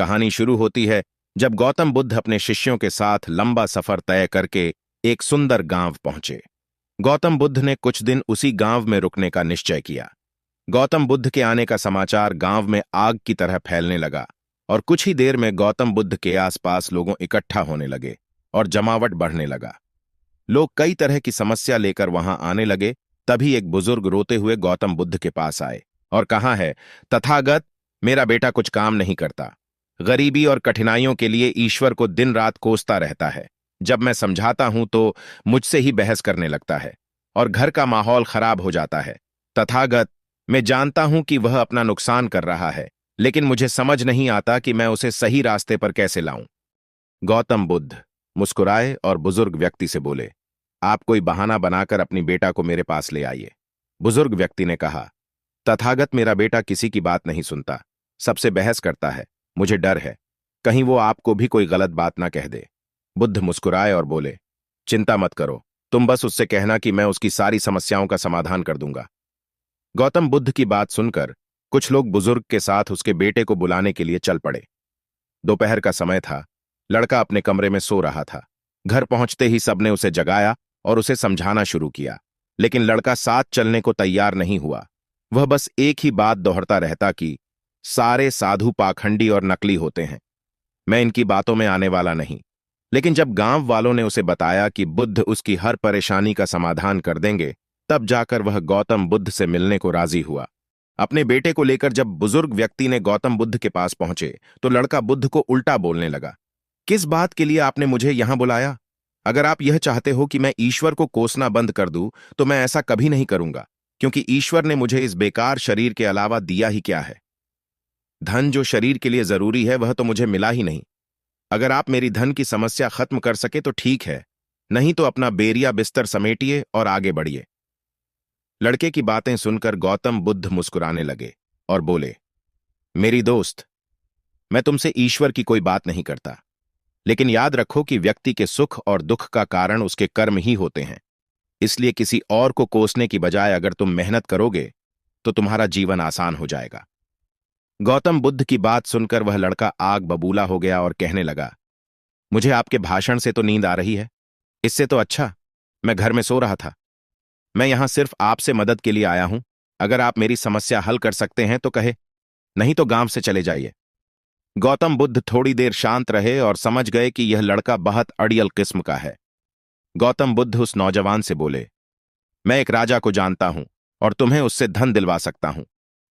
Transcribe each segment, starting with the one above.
कहानी शुरू होती है जब गौतम बुद्ध अपने शिष्यों के साथ लंबा सफर तय करके एक सुंदर गांव पहुंचे। गौतम बुद्ध ने कुछ दिन उसी गांव में रुकने का निश्चय किया। गौतम बुद्ध के आने का समाचार गांव में आग की तरह फैलने लगा और कुछ ही देर में गौतम बुद्ध के आसपास लोगों इकट्ठा होने लगे और जमावट बढ़ने लगा। लोग कई तरह की समस्या लेकर वहां आने लगे। तभी एक बुजुर्ग रोते हुए गौतम बुद्ध के पास आए और कहा है, तथागत, मेरा बेटा कुछ काम नहीं करता। गरीबी और कठिनाइयों के लिए ईश्वर को दिन रात कोसता रहता है। जब मैं समझाता हूं तो मुझसे ही बहस करने लगता है और घर का माहौल खराब हो जाता है। तथागत, मैं जानता हूं कि वह अपना नुकसान कर रहा है, लेकिन मुझे समझ नहीं आता कि मैं उसे सही रास्ते पर कैसे लाऊं। गौतम बुद्ध मुस्कुराए और बुजुर्ग व्यक्ति से बोले, आप कोई बहाना बनाकर अपनी बेटा को मेरे पास ले आइए। बुजुर्ग व्यक्ति ने कहा, तथागत, मेरा बेटा किसी की बात नहीं सुनता, सबसे बहस करता है। मुझे डर है कहीं वो आपको भी कोई गलत बात ना कह दे। बुद्ध मुस्कुराए और बोले, चिंता मत करो, तुम बस उससे कहना कि मैं उसकी सारी समस्याओं का समाधान कर दूंगा। गौतम बुद्ध की बात सुनकर कुछ लोग बुजुर्ग के साथ उसके बेटे को बुलाने के लिए चल पड़े। दोपहर का समय था। लड़का अपने कमरे में सो रहा था। घर पहुंचते ही सबने उसे जगाया और उसे समझाना शुरू किया, लेकिन लड़का साथ चलने को तैयार नहीं हुआ। वह बस एक ही बात दोहराता रहता कि सारे साधु पाखंडी और नकली होते हैं, मैं इनकी बातों में आने वाला नहीं। लेकिन जब गांव वालों ने उसे बताया कि बुद्ध उसकी हर परेशानी का समाधान कर देंगे, तब जाकर वह गौतम बुद्ध से मिलने को राजी हुआ। अपने बेटे को लेकर जब बुजुर्ग व्यक्ति ने गौतम बुद्ध के पास पहुंचे तो लड़का बुद्ध को उल्टा बोलने लगा, किस बात के लिए आपने मुझे यहां बुलाया? अगर आप यह चाहते हो कि मैं ईश्वर को कोसना बंद कर दूं, तो मैं ऐसा कभी नहीं करूंगा, क्योंकि ईश्वर ने मुझे इस बेकार शरीर के अलावा दिया ही क्या है। धन जो शरीर के लिए जरूरी है वह तो मुझे मिला ही नहीं। अगर आप मेरी धन की समस्या खत्म कर सके तो ठीक है, नहीं तो अपना बेरिया बिस्तर समेटिए और आगे बढ़िए। लड़के की बातें सुनकर गौतम बुद्ध मुस्कुराने लगे और बोले, मेरी दोस्त, मैं तुमसे ईश्वर की कोई बात नहीं करता, लेकिन याद रखो कि व्यक्ति के सुख और दुख का कारण उसके कर्म ही होते हैं। इसलिए किसी और को कोसने की बजाय अगर तुम मेहनत करोगे तो तुम्हारा जीवन आसान हो जाएगा। गौतम बुद्ध की बात सुनकर वह लड़का आग बबूला हो गया और कहने लगा, मुझे आपके भाषण से तो नींद आ रही है। इससे तो अच्छा मैं घर में सो रहा था। मैं यहां सिर्फ आपसे मदद के लिए आया हूं। अगर आप मेरी समस्या हल कर सकते हैं तो कहे, नहीं तो गांव से चले जाइए। गौतम बुद्ध थोड़ी देर शांत रहे और समझ गए कि यह लड़का बहुत अड़ियल किस्म का है। गौतम बुद्ध उस नौजवान से बोले, मैं एक राजा को जानता हूं और तुम्हें उससे धन दिलवा सकता हूं,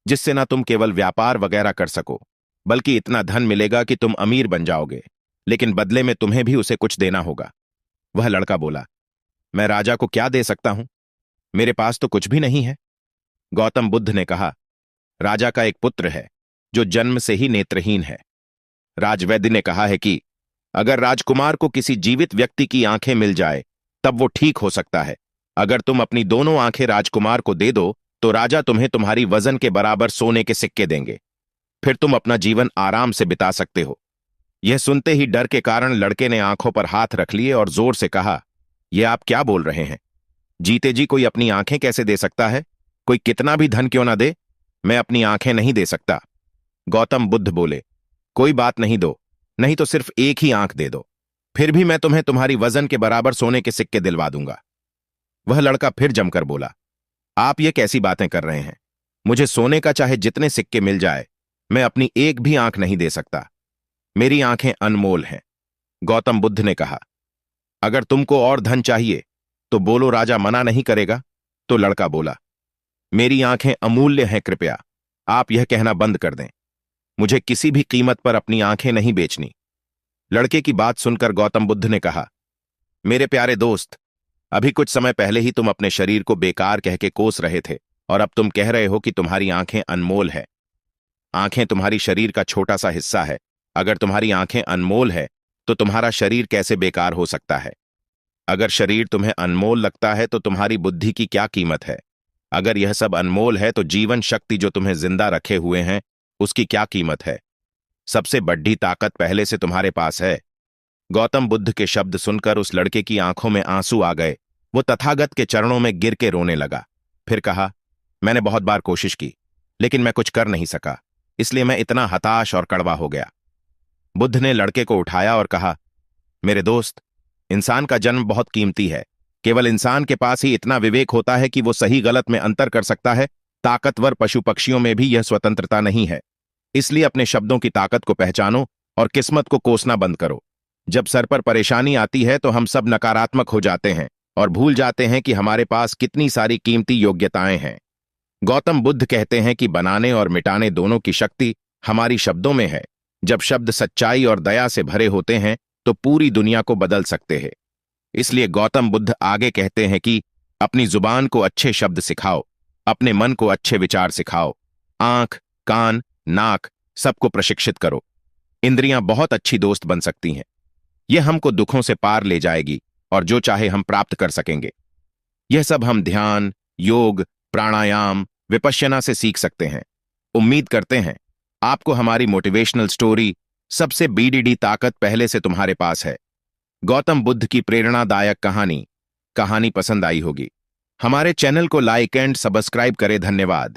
जिससे ना तुम केवल व्यापार वगैरह कर सको, बल्कि इतना धन मिलेगा कि तुम अमीर बन जाओगे, लेकिन बदले में तुम्हें भी उसे कुछ देना होगा। वह लड़का बोला, मैं राजा को क्या दे सकता हूं? मेरे पास तो कुछ भी नहीं है। गौतम बुद्ध ने कहा, राजा का एक पुत्र है जो जन्म से ही नेत्रहीन है। राजवैद्य ने कहा है कि अगर राजकुमार को किसी जीवित व्यक्ति की आंखें मिल जाए तब वो ठीक हो सकता है। अगर तुम अपनी दोनों आंखें राजकुमार को दे दो तो राजा तुम्हें तुम्हारी वजन के बराबर सोने के सिक्के देंगे। फिर तुम अपना जीवन आराम से बिता सकते हो। यह सुनते ही डर के कारण लड़के ने आंखों पर हाथ रख लिए और जोर से कहा, यह आप क्या बोल रहे हैं? जीते जी कोई अपनी आंखें कैसे दे सकता है? कोई कितना भी धन क्यों ना दे, मैं अपनी आंखें नहीं दे सकता। गौतम बुद्ध बोले, कोई बात नहीं, दो, नहीं तो सिर्फ एक ही आंख दे दो, फिर भी मैं तुम्हें तुम्हारी वजन के बराबर सोने के सिक्के दिलवा दूंगा। वह लड़का फिर जमकर बोला, आप ये कैसी बातें कर रहे हैं? मुझे सोने का चाहे जितने सिक्के मिल जाए, मैं अपनी एक भी आंख नहीं दे सकता। मेरी आंखें अनमोल हैं। गौतम बुद्ध ने कहा, अगर तुमको और धन चाहिए तो बोलो, राजा मना नहीं करेगा। तो लड़का बोला, मेरी आंखें अमूल्य हैं, कृपया आप यह कहना बंद कर दें। मुझे किसी भी कीमत पर अपनी आंखें नहीं बेचनी। लड़के की बात सुनकर गौतम बुद्ध ने कहा, मेरे प्यारे दोस्त, अभी कुछ समय पहले ही तुम अपने शरीर को बेकार कह के कोस रहे थे और अब तुम कह रहे हो कि तुम्हारी आंखें अनमोल है। आंखें तुम्हारी शरीर का छोटा सा हिस्सा है। अगर तुम्हारी आंखें अनमोल है तो तुम्हारा शरीर कैसे बेकार हो सकता है? अगर शरीर तुम्हें अनमोल लगता है तो तुम्हारी बुद्धि की क्या कीमत है? अगर यह सब अनमोल है तो जीवन शक्ति जो तुम्हें जिंदा रखे हुए हैं उसकी क्या कीमत है? सबसे बड़ी ताकत पहले से तुम्हारे पास है। गौतम बुद्ध के शब्द सुनकर उस लड़के की आंखों में आंसू आ गए। वो तथागत के चरणों में गिर के रोने लगा। फिर कहा, मैंने बहुत बार कोशिश की, लेकिन मैं कुछ कर नहीं सका, इसलिए मैं इतना हताश और कड़वा हो गया। बुद्ध ने लड़के को उठाया और कहा, मेरे दोस्त, इंसान का जन्म बहुत कीमती है। केवल इंसान के पास ही इतना विवेक होता है कि वो सही गलत में अंतर कर सकता है। ताकतवर पशु पक्षियों में भी यह स्वतंत्रता नहीं है। इसलिए अपने शब्दों की ताकत को पहचानो और किस्मत को कोसना बंद करो। जब सर पर परेशानी आती है तो हम सब नकारात्मक हो जाते हैं और भूल जाते हैं कि हमारे पास कितनी सारी कीमती योग्यताएं हैं। गौतम बुद्ध कहते हैं कि बनाने और मिटाने दोनों की शक्ति हमारी शब्दों में है। जब शब्द सच्चाई और दया से भरे होते हैं तो पूरी दुनिया को बदल सकते हैं। इसलिए गौतम बुद्ध आगे कहते हैं कि अपनी जुबान को अच्छे शब्द सिखाओ, अपने मन को अच्छे विचार सिखाओ, आंख, कान, नाक सबको प्रशिक्षित करो। इंद्रियां बहुत अच्छी दोस्त बन सकती हैं। यह हमको दुखों से पार ले जाएगी और जो चाहे हम प्राप्त कर सकेंगे। यह सब हम ध्यान, योग, प्राणायाम, विपश्यना से सीख सकते हैं। उम्मीद करते हैं आपको हमारी मोटिवेशनल स्टोरी सबसे बीडीडी ताकत पहले से तुम्हारे पास है, गौतम बुद्ध की प्रेरणादायक कहानी पसंद आई होगी। हमारे चैनल को लाइक एंड सब्सक्राइब करें। धन्यवाद।